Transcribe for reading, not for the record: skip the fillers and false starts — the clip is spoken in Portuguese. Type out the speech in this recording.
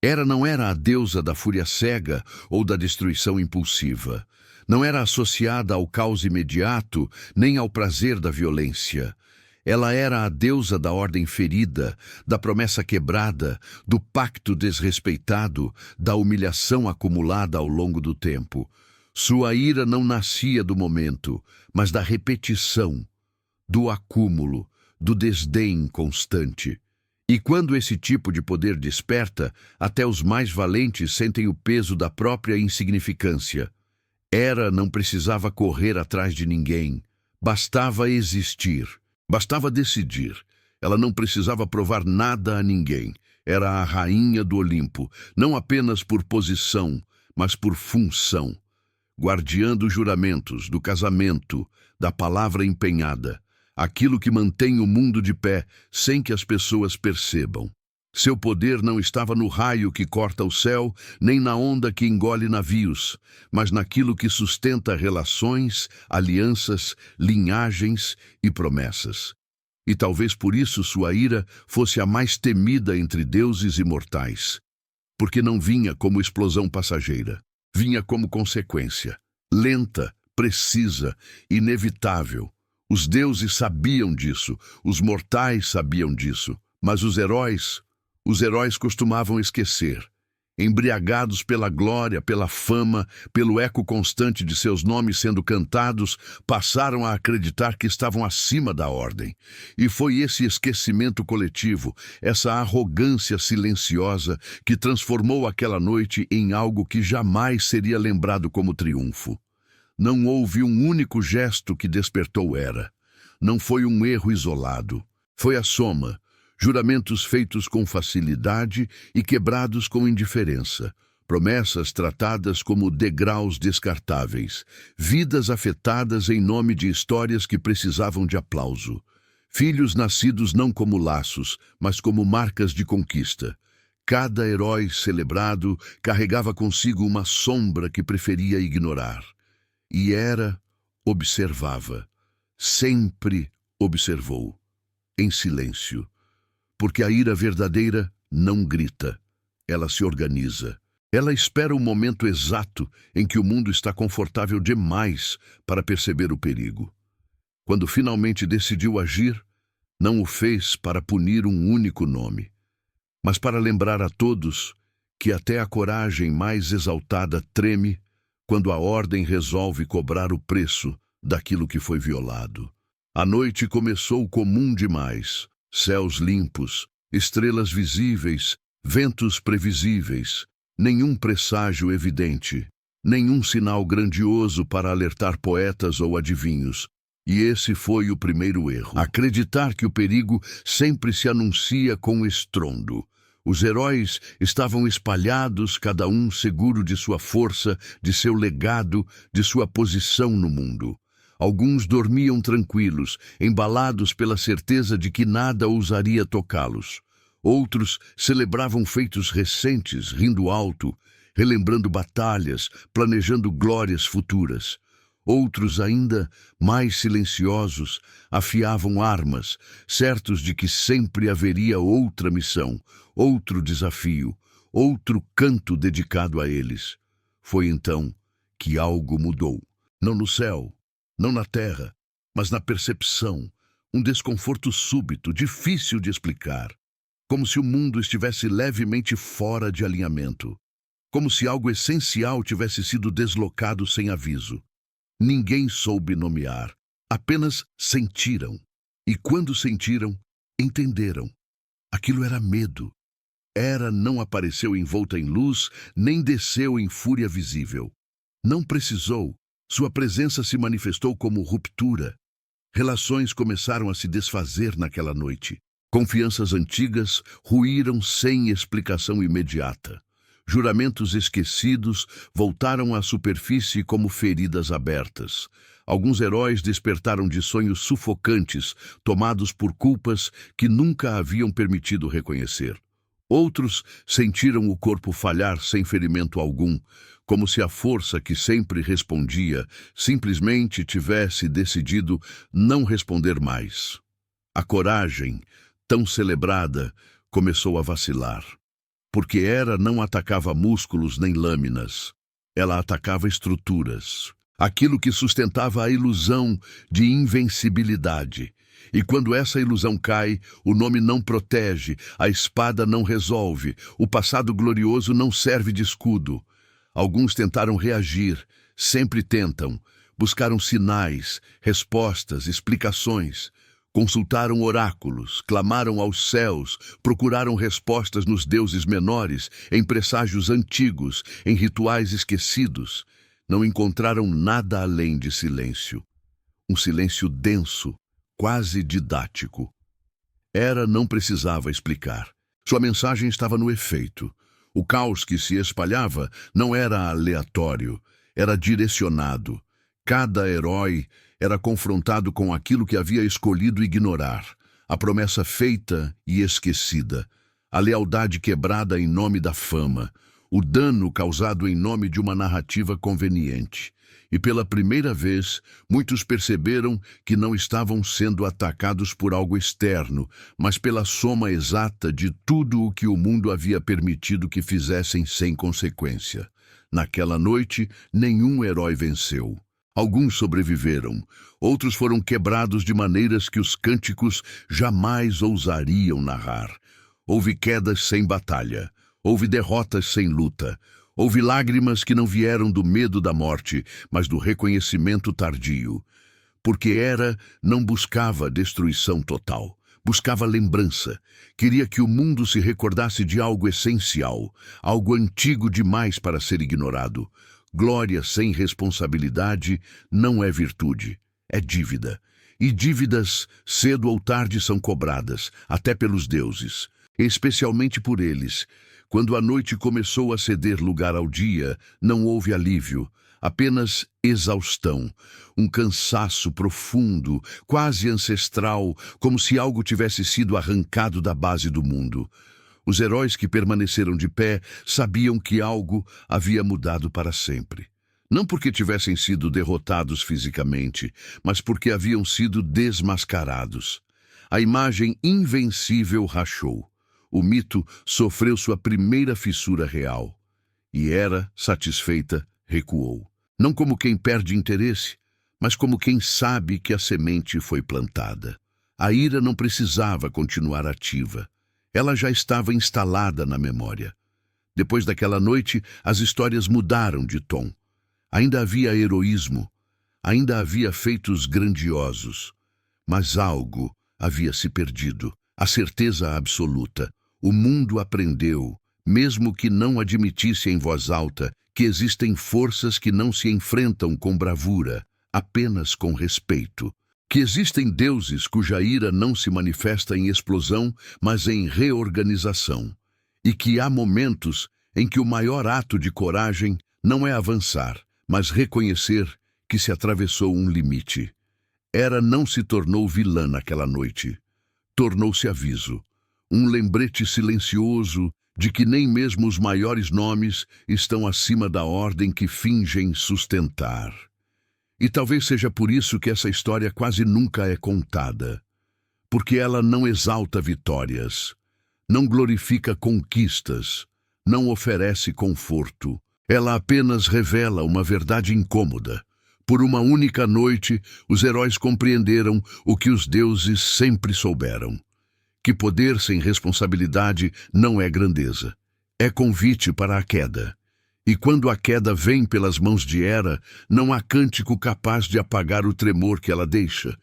Hera não era a deusa da fúria cega ou da destruição impulsiva. Não era associada ao caos imediato, nem ao prazer da violência. Ela era a deusa da ordem ferida, da promessa quebrada, do pacto desrespeitado, da humilhação acumulada ao longo do tempo. Sua ira não nascia do momento, mas da repetição, do acúmulo, do desdém constante. E quando esse tipo de poder desperta, até os mais valentes sentem o peso da própria insignificância. Hera não precisava correr atrás de ninguém. Bastava existir. Bastava decidir. Ela não precisava provar nada a ninguém. Era a rainha do Olimpo, não apenas por posição, mas por função. Guardiã dos juramentos, do casamento, da palavra empenhada. Aquilo que mantém o mundo de pé, sem que as pessoas percebam. Seu poder não estava no raio que corta o céu, nem na onda que engole navios, mas naquilo que sustenta relações, alianças, linhagens e promessas. E talvez por isso sua ira fosse a mais temida entre deuses e mortais. Porque não vinha como explosão passageira. Vinha como consequência. Lenta, precisa, inevitável. Os deuses sabiam disso, os mortais sabiam disso, mas os heróis costumavam esquecer. Embriagados pela glória, pela fama, pelo eco constante de seus nomes sendo cantados, passaram a acreditar que estavam acima da ordem. E foi esse esquecimento coletivo, essa arrogância silenciosa, que transformou aquela noite em algo que jamais seria lembrado como triunfo. Não houve um único gesto que despertou Hera. Não foi um erro isolado. Foi a soma. Juramentos feitos com facilidade e quebrados com indiferença. Promessas tratadas como degraus descartáveis. Vidas afetadas em nome de histórias que precisavam de aplauso. Filhos nascidos não como laços, mas como marcas de conquista. Cada herói celebrado carregava consigo uma sombra que preferia ignorar. E Hera observava, sempre observou, em silêncio, porque a ira verdadeira não grita, ela se organiza. Ela espera o momento exato em que o mundo está confortável demais para perceber o perigo. Quando finalmente decidiu agir, não o fez para punir um único nome, mas para lembrar a todos que até a coragem mais exaltada treme quando a ordem resolve cobrar o preço daquilo que foi violado. A noite começou comum demais. Céus limpos, estrelas visíveis, ventos previsíveis, nenhum presságio evidente, nenhum sinal grandioso para alertar poetas ou adivinhos. E esse foi o primeiro erro. Acreditar que o perigo sempre se anuncia com estrondo. Os heróis estavam espalhados, cada um seguro de sua força, de seu legado, de sua posição no mundo. Alguns dormiam tranquilos, embalados pela certeza de que nada ousaria tocá-los. Outros celebravam feitos recentes, rindo alto, relembrando batalhas, planejando glórias futuras. Outros, ainda mais silenciosos, afiavam armas, certos de que sempre haveria outra missão, outro desafio, outro canto dedicado a eles. Foi então que algo mudou. Não no céu, não na terra, mas na percepção. Um desconforto súbito, difícil de explicar. Como se o mundo estivesse levemente fora de alinhamento. Como se algo essencial tivesse sido deslocado sem aviso. Ninguém soube nomear, apenas sentiram. E quando sentiram, entenderam. Aquilo era medo. Hera não apareceu envolta em luz, nem desceu em fúria visível. Não precisou. Sua presença se manifestou como ruptura. Relações começaram a se desfazer naquela noite. Confianças antigas ruíram sem explicação imediata. Juramentos esquecidos voltaram à superfície como feridas abertas. Alguns heróis despertaram de sonhos sufocantes, tomados por culpas que nunca haviam permitido reconhecer. Outros sentiram o corpo falhar sem ferimento algum, como se a força que sempre respondia simplesmente tivesse decidido não responder mais. A coragem, tão celebrada, começou a vacilar. Porque Hera não atacava músculos nem lâminas. Ela atacava estruturas, aquilo que sustentava a ilusão de invencibilidade. E quando essa ilusão cai, o nome não protege, a espada não resolve, o passado glorioso não serve de escudo. Alguns tentaram reagir, sempre tentam. Buscaram sinais, respostas, explicações. Consultaram oráculos, clamaram aos céus, procuraram respostas nos deuses menores, em presságios antigos, em rituais esquecidos. Não encontraram nada além de silêncio. Um silêncio denso, quase didático. Hera não precisava explicar. Sua mensagem estava no efeito. O caos que se espalhava não era aleatório, era direcionado. Cada herói era confrontado com aquilo que havia escolhido ignorar, a promessa feita e esquecida, a lealdade quebrada em nome da fama, o dano causado em nome de uma narrativa conveniente. E pela primeira vez, muitos perceberam que não estavam sendo atacados por algo externo, mas pela soma exata de tudo o que o mundo havia permitido que fizessem sem consequência. Naquela noite, nenhum herói venceu. Alguns sobreviveram, outros foram quebrados de maneiras que os cânticos jamais ousariam narrar. Houve quedas sem batalha, houve derrotas sem luta, houve lágrimas que não vieram do medo da morte, mas do reconhecimento tardio. Porque Hera não buscava destruição total, buscava lembrança. Queria que o mundo se recordasse de algo essencial, algo antigo demais para ser ignorado. Glória sem responsabilidade não é virtude, é dívida. E dívidas, cedo ou tarde, são cobradas, até pelos deuses, especialmente por eles. Quando a noite começou a ceder lugar ao dia, não houve alívio, apenas exaustão, um cansaço profundo, quase ancestral, como se algo tivesse sido arrancado da base do mundo. Os heróis que permaneceram de pé sabiam que algo havia mudado para sempre. Não porque tivessem sido derrotados fisicamente, mas porque haviam sido desmascarados. A imagem invencível rachou. O mito sofreu sua primeira fissura real. E Hera, satisfeita, recuou. Não como quem perde interesse, mas como quem sabe que a semente foi plantada. A ira não precisava continuar ativa. Ela já estava instalada na memória. Depois daquela noite, as histórias mudaram de tom. Ainda havia heroísmo, ainda havia feitos grandiosos, mas algo havia se perdido, a certeza absoluta. O mundo aprendeu, mesmo que não admitisse em voz alta, que existem forças que não se enfrentam com bravura, apenas com respeito. Que existem deuses cuja ira não se manifesta em explosão, mas em reorganização. E que há momentos em que o maior ato de coragem não é avançar, mas reconhecer que se atravessou um limite. Hera não se tornou vilã naquela noite. Tornou-se aviso. Um lembrete silencioso de que nem mesmo os maiores nomes estão acima da ordem que fingem sustentar. E talvez seja por isso que essa história quase nunca é contada. Porque ela não exalta vitórias, não glorifica conquistas, não oferece conforto. Ela apenas revela uma verdade incômoda. Por uma única noite, os heróis compreenderam o que os deuses sempre souberam. Que poder sem responsabilidade não é grandeza. É convite para a queda. E quando a queda vem pelas mãos de Hera, não há cântico capaz de apagar o tremor que ela deixa.